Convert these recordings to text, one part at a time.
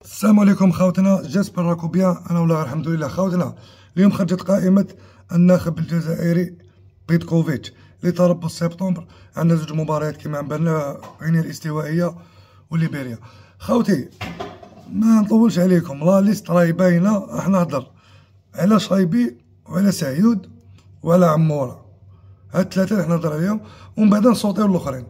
السلام عليكم خوتنا، جيسبر راكم بيان. انا والله الحمد لله. خوتنا اليوم خرجت قائمة الناخب الجزائري بيتكوفيتش لتربص سبتمبر. عندنا زوج مباريات كيما عم بالنا، غينيا الاستوائية وليبيريا. خوتي ما نطولش عليكم، لا ليست راهي باينة. راح نهضر على شايبي وعلى سعيود وعلى عمورة، هاد الثلاثة راح نهضر عليهم ومن بعد نصوتيو الاخرين.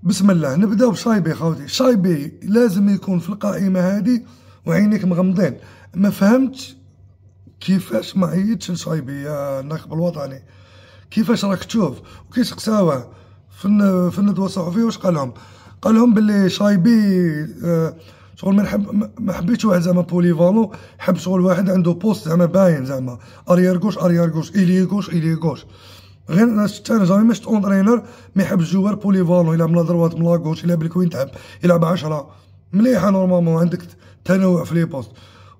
بسم الله. نبداو بشايبي. خوتي شايبي لازم يكون في القائمة هادي وعينيك مغمضين. ما فهمتش كيفاش ما عيطش لشايبي يا الناخب الوطني، كيفاش راك تشوف؟ وكي سقساوه في الندوة الصحفية واش قالهم؟ قالهم باللي شايبي شغل ما حبيتش واحد زعما بوليفالو، حب شغل واحد عنده بوست زعما باين، زعما اريير غوش اريير غوش إلي غوش إلي غوش. غير انا شفت انا جامي مشت اونترينور ما يحبش جوار بوليفالون، يلعب من لا دروات من لا غوش، يلعب لك وين تحب، يلعب 10 مليحه نورمالمون، عندك تنوع في لي بوست.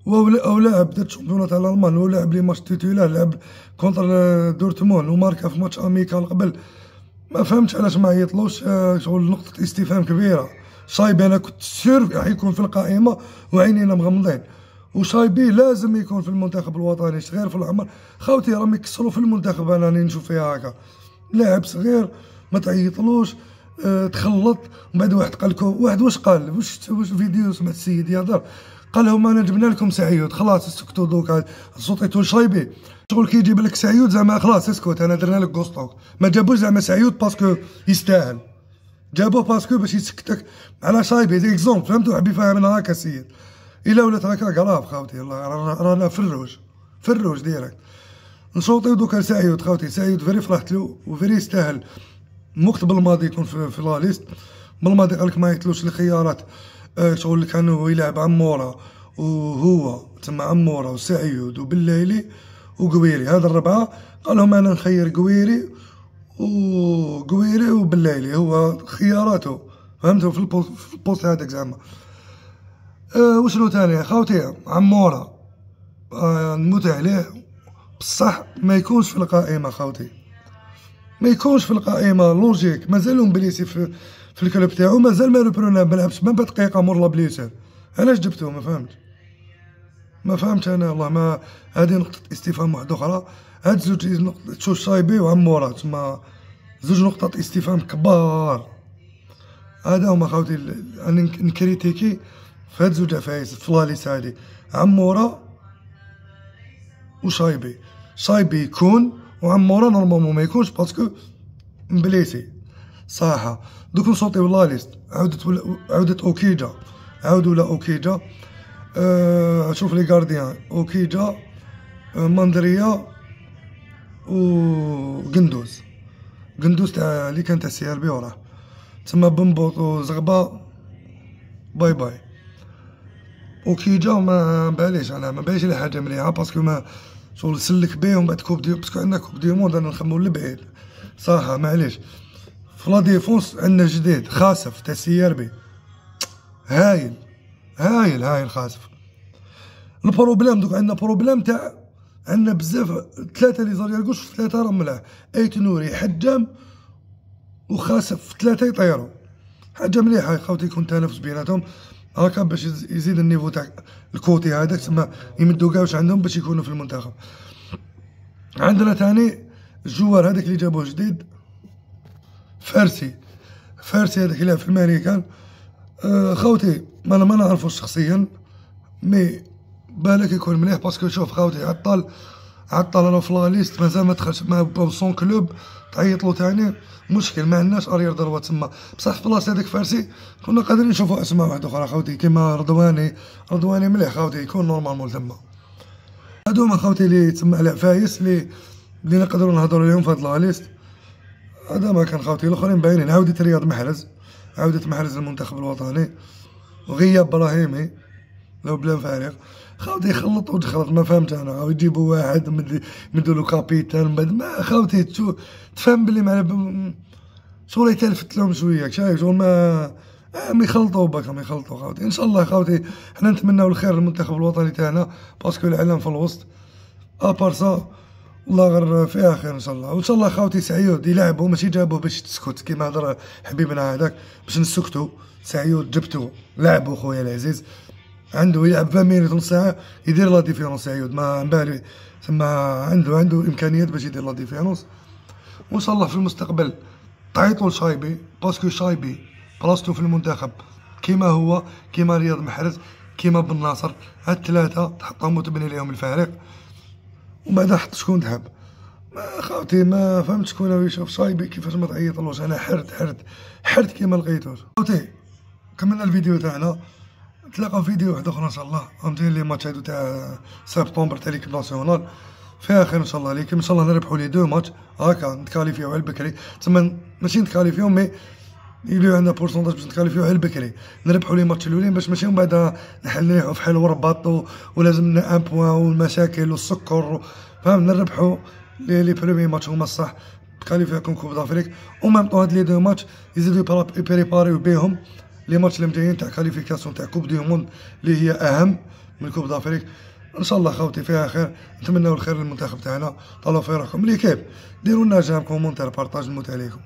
او لاعب دا الشامبيون تاع الالمان، هو لاعب لي ماتش تيتولار، لعب كونتر دورتموند وماركا في ماتش اميكال قبل. ما فهمتش علاش ما عيطلوش، شغل نقطه استفهام كبيره. شايبي انا كنت سير راح يكون في القائمه وعينينا مغمضين، وشايبي لازم يكون في المنتخب الوطني. صغير في العمر خوتي، راهم يكسروا في المنتخب. انا راني نشوف فيها هكا، لاعب صغير ما تعيطلوش. تخلط ومن بعد واحد قال لكم، واحد واش قال، واش فيديو سمعت السيد يهضر، قال لهم انا جبنا لكم سعيود، خلاص اسكتوا دوكا، صوتيتوا لشايبي. شغل كي يجيب لك سعيود زعما خلاص اسكت، انا درنا لك كوستوك. ما جابوش زعما سعيود باسكو يستاهل، جابوه باسكو باش يسكتك على شايبي. دي اكزومبل، فهمتوا؟ حبي يفهمنا هكا السيد. الا ولات هكا كراف خوتي، الله رانا في الروج ديريكت. نشوطيو دوكا لسعيود. خوتي سعيود فيري فرحت له وفيري يستاهل. وقت بالماضي يكون في لا ليست. بالماضي قالك ما يتلوش الخيارات، شغل اللي كانوا يلعب عمورة وهو تما عمورة وسعيود وبالليلي وقويري، هذا الربعة. قال لهم انا نخير قويري وبالليلي، هو خياراته، فهمتوا؟ في البوست هذاك زعما. وشنو تاني خوتي؟ عمورة نموت عليه بصح ما يكونش في القائمة. خوتي ما يكونش في القائمة، لوجيك. مازالهم بليسي في الكلوب تاعو، مازال ما ريبرونا، ما لعبش ميم با دقيقة مور لا بليسير. علاش جبتوه؟ ما فهمتش انا والله. ما هذه نقطة استفهام واحدة أخرى. هاد زوج تشوف شايبي وعمورة تما زوج نقطة استفهام كبار. هذا هما خوتي. أنا نكريتيكي في هاد زوج عفايس في لاليس هادي، عمورة وشايبي. شايبي يكون وعمورة نورمالمون ما يكونش باسكو مبليسي صراحة. دوك نصوتيو لاليست. عودة اوكيجا، عاودوا لا اوكيجا. شوف لي غارديان، اوكيجا، ماندريا وقندوز. قندوز تاع اللي كان تاع السي ار بي وراه تسمى بنبوط وزغبا. باي باي. اوكيجا ما باليش، انا ما باليش لي حاجه مليحه باسكو ما شغل سلك بيه ومن بعد كوب دي، باسكو عندنا كوب دي موند انا نخمو لبعيد صراحه. معليش. في لا ديفونس عندنا جديد خاسف تاع السي ار بي، هايل خاسف. البروبليم دوك عندنا بروبليم تاع عندنا بزاف، ثلاثه لي زاريالكوش في ثلاثه راهم ملاح. ايت نوري، حجام وخاسف، ثلاثه يطيروا. حاجه مليحه خوتي، يكون تنافس بيناتهم هاكا باش يزيد النيفو تاع الكوتي هذاك، تسمى يمدو كاع واش عندهم باش يكونوا في المنتخب. عندنا تاني الجوار هذاك اللي جابوه جديد، فارسي هذاك يلعب في الماريكان. خوتي انا ما نعرفوش شخصيا، مي بالك يكون مليح باسكو شوف خوتي عطل انا في لا ليست، مازال ما دخلش مع بونسون كلوب، تعيطلو تاني مشكل. ما عندناش اريير دروات تما، بصح في بلاصه هذاك فارسي كنا قادرين نشوفوا اسماء واحده اخرى خوتي، كيما رضواني مليح خوتي، يكون نورمالمون تما. هادو هما خوتي اللي تسمى العفايس اللي نقدروا نهضروا عليهم في هاد لا ليست. هذا ما كان خوتي. الاخرين باينين. عودة رياض محرز، للمنتخب الوطني، وغياب ابراهيمي لو بلا فارغ. خوتي يخلط وتخلط، ما فهمت انا. يجيبوا واحد مدولو كابيتان، من بعد ما خوتي تفهم بلي مع شغل يتلفت لهم شويه، شايف شغل ما يخلطوا باكم يخلطوا خوتي. ان شاء الله خوتي حنا نتمناو الخير للمنتخب الوطني تاعنا باسكو الاعلام في الوسط. ابار سا والله غير فيها خير ان شاء الله. وان شاء الله خوتي سعيود يلعبوا، ماشي جابوه باش تسكت كيما هضر حبيبنا هذاك باش نسكتوا. سعيود جبتو لعبوا خويا العزيز، عنده يلعب 20 مينوت نص ساعه يدير لا ديفيرونس عيود ما بالي تما عنده امكانيات باش يدير لا ديفيرونس. وان شاء الله في المستقبل تعيطوا لشايبي باسكو شايبي بلاصتو في المنتخب كيما هو كيما رياض محرز كيما بن ناصر، هاد الثلاثه تحطهم وتبني ليهم الفريق وبعدا حط شكون تحب. ما خاوتي ما فهمت شكون هو يشوف شايبي كيفاش ما تعيطلوش. انا حرت كيما لقيتوش. خاوتي كملنا الفيديو تاعنا، نتلاقاو فيديو واحد اخرى ان شاء الله. فهمتيني لي ماتش هادو تاع سبتمبر تاع ليكيب ناسيونال فيها خير ان شاء الله ليكم. ان شاء الله نربحوا لي 2 ماتش هكا نتكاليفيو على البكري، تما ماشي نتكاليفيو مي يوليو عندنا بورسونتاج باش نتكاليفيو على البكري، نربحوا لي ماتش الاولين باش ماشي من بعد نحليو في حال ورباط ولازمنا 1 بوان والمشاكل والسكر فهم. نربحوا لي برومي ماتش هما الصح تكاليفيكم كوب دافريك، وميم طون هاد لي 2 ماتش يزيدو يبريباريو بيهم لي ماتش اللي مجايين تاع كاليفيكاسيون تاع كوب دو موند اللي هي اهم من كوب دافريك. ان شاء الله خاوتي فيها خير، نتمناو الخير للمنتخب تاعنا. طالوا في روحكم ليكيب، ديروا لنا جيم كومونتير بارطاج نموت عليكم.